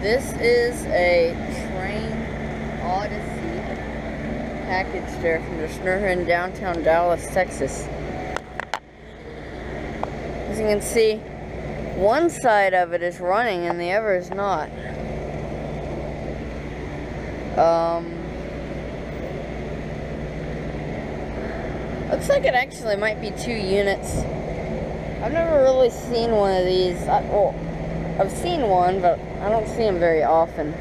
This is a Trane Odyssey package there from the Schnurr in downtown Dallas, Texas. As you can see, one side of it is running and the other is not. Looks like it actually might be 2 units. I've never really seen one of these. Well, I've seen one, but I don't see them very often.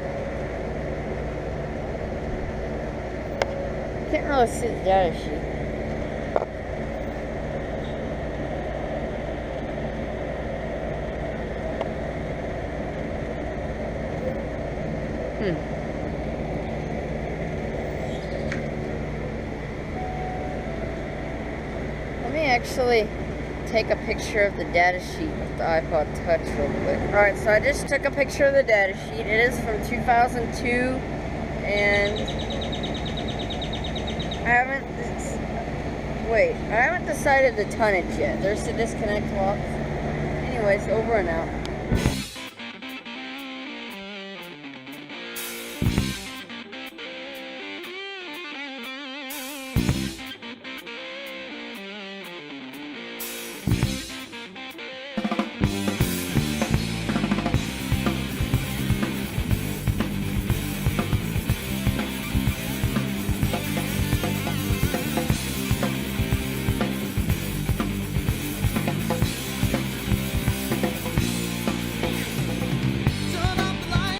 Can't really see the data sheet. Let me actually take a picture of the data sheet with the iPod Touch real quick. Alright, so I just took a picture of the data sheet. It is from 2002, and I haven't decided the tonnage yet. There's the disconnect lock. Anyways, over and out.